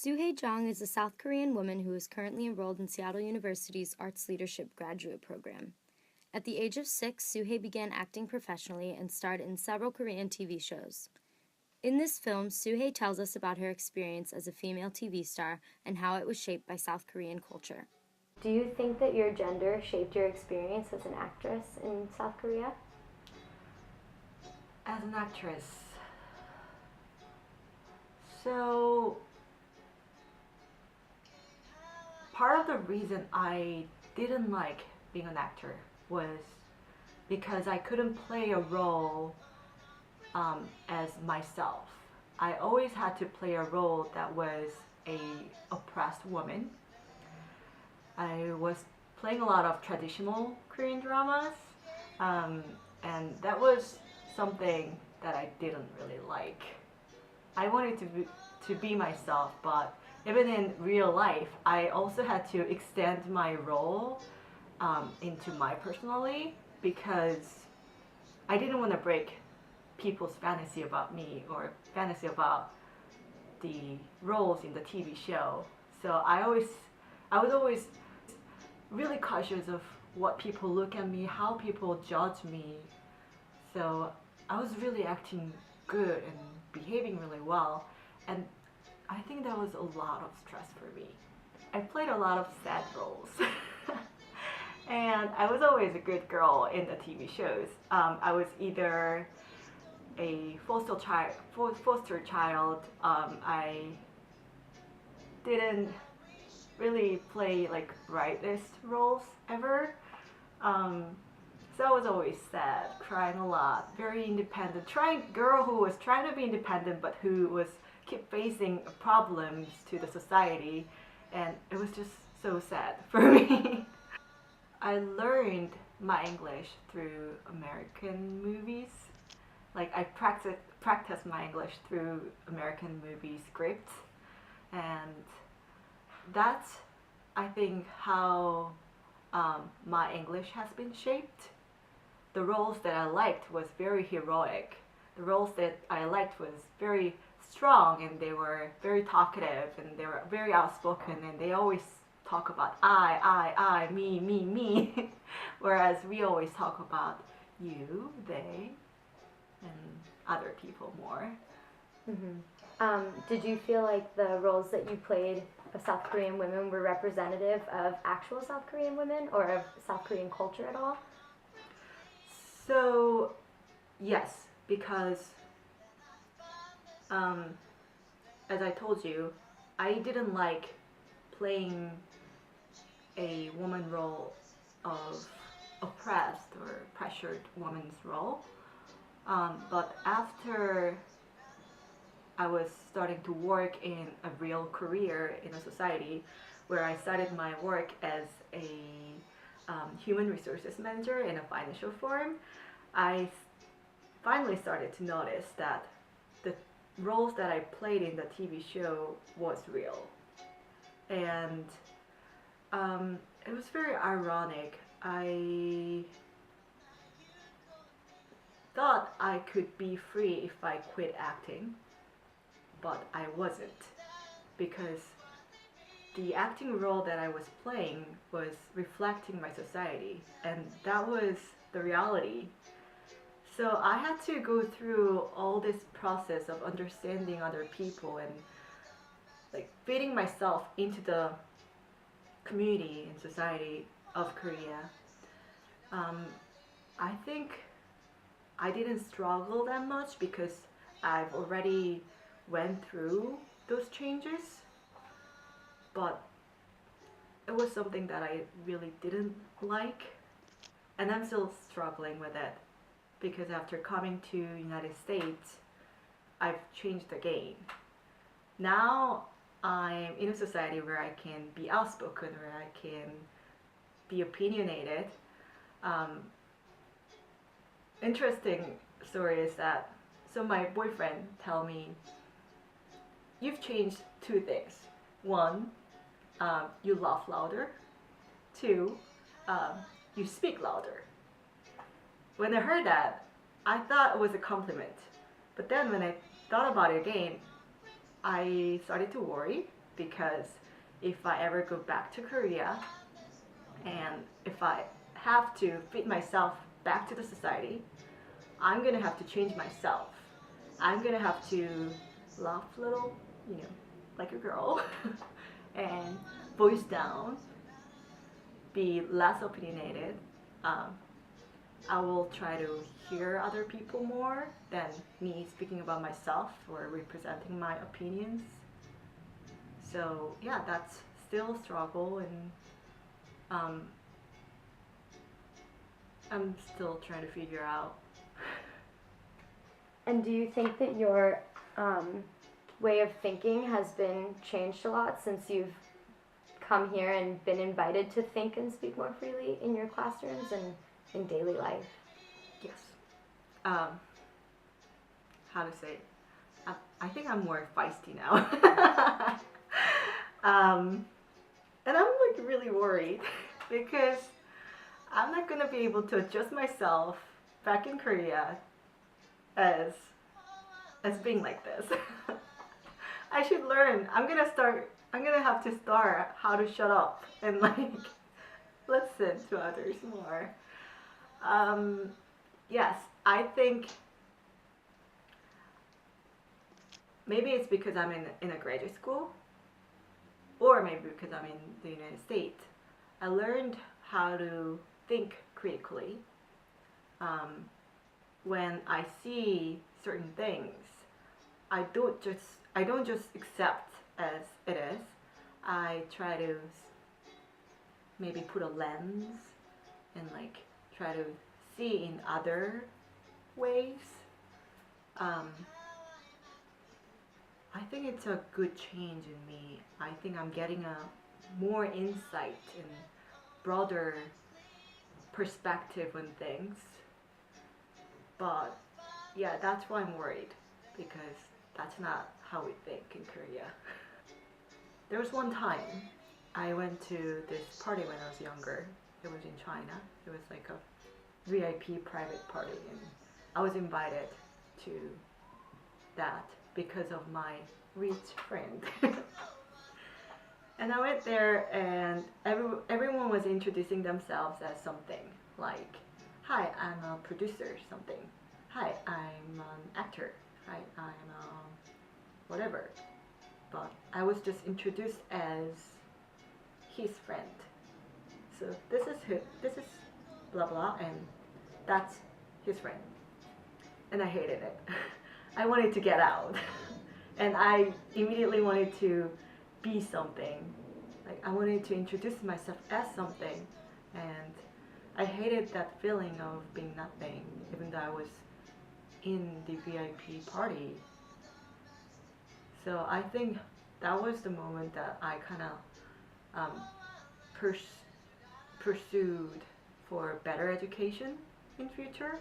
Soo-hae Jang is a South Korean woman who is currently enrolled in Seattle University's Arts Leadership Graduate Program. At the age of 6, Soo-hae began acting professionally and starred in several Korean TV shows. In this film, Soo-hae tells us about her experience as a female TV star and how it was shaped by South Korean culture. Do you think that your gender shaped your experience as an actress in South Korea? As an actress, so part of the reason I didn't like being an actor was because I couldn't play a role as myself. I always had to play a role that was a oppressed woman. I was playing a lot of traditional Korean dramas, and that was something that I didn't really like. I wanted to be myself, but even in real life, I also had to extend my role into my personality because I didn't want to break people's fantasy about me or fantasy about the roles in the TV show. So I was always really cautious of what people look at me, how people judge me. So I was really acting good and behaving really well, and I think that was a lot of stress for me. I played a lot of sad roles. And I was always a good girl in the TV shows. I was either a foster child. I didn't really play like brightest roles ever. So I was always sad, crying a lot, very independent, girl who was trying to be independent but who was keep facing problems to the society, and it was just so sad for me. I learned my English through American movies. Like I practiced my English through American movie scripts, and that's I think how my English has been shaped. The roles that I liked was very heroic. The roles that I liked was very strong, and they were very talkative, and they were very outspoken, and they always talk about I, me, me, me. Whereas we always talk about you, they, and other people more. Did you feel like the roles that you played of South Korean women were representative of actual South Korean women or of South Korean culture at all? So, yes, because as I told you, I didn't like playing a woman role of oppressed or pressured woman's role. But after I was starting to work in a real career in a society where I started my work as a human resources manager in a financial firm, I finally started to notice that the roles that I played in the TV show was real. And it was very ironic. I thought I could be free if I quit acting, but I wasn't, because the acting role that I was playing was reflecting my society, and that was the reality. So I had to go through all this process of understanding other people and like fitting myself into the community and society of Korea. I think I didn't struggle that much because I've already went through those changes, but it was something that I really didn't like, and I'm still struggling with it because after coming to United States, I've changed the game. Now I'm in a society where I can be outspoken, where I can be opinionated. Interesting story is that, so my boyfriend tell me, you've changed two things. One, you laugh louder. Two, you speak louder. When I heard that, I thought it was a compliment. But then when I thought about it again, I started to worry because if I ever go back to Korea and if I have to fit myself back to the society, I'm gonna have to change myself. I'm gonna have to laugh a little, like a girl, and voice down, be less opinionated. Um, I will try to hear other people more than me speaking about myself or representing my opinions. So yeah, that's still a struggle, and um, I'm still trying to figure out. And do you think that your way of thinking has been changed a lot since you've come here and been invited to think and speak more freely in your classrooms and in daily life? Yes. Um, how to say it? I think I'm more feisty now. And I'm like really worried because I'm not gonna be able to adjust myself back in Korea as being like this. I should learn. I'm gonna have to start how to shut up and like listen to others more. Yes, I think maybe it's because I'm in a graduate school, or maybe because I'm in the United States. I learned how to think critically. When I see certain things, I don't just accept as it is. I try to maybe put a lens and like try to see in other ways. I think it's a good change in me. I think I'm getting a more insight and broader perspective on things. But yeah, that's why I'm worried, because that's not how we think in Korea. There was one time I went to this party when I was younger. It was in China. It was like a VIP private party, and I was invited to that because of my rich friend. And I went there, and everyone was introducing themselves as something like, "Hi, I'm a producer," something. "Hi, I'm an actor." "Hi, I'm whatever." But I was just introduced as his friend. So this is blah blah, and that's his friend. And I hated it. I wanted to get out. And I immediately wanted to be something. Like I wanted to introduce myself as something, and I hated that feeling of being nothing, even though I was in the VIP party. So I think that was the moment that I kind of pursued for better education in future.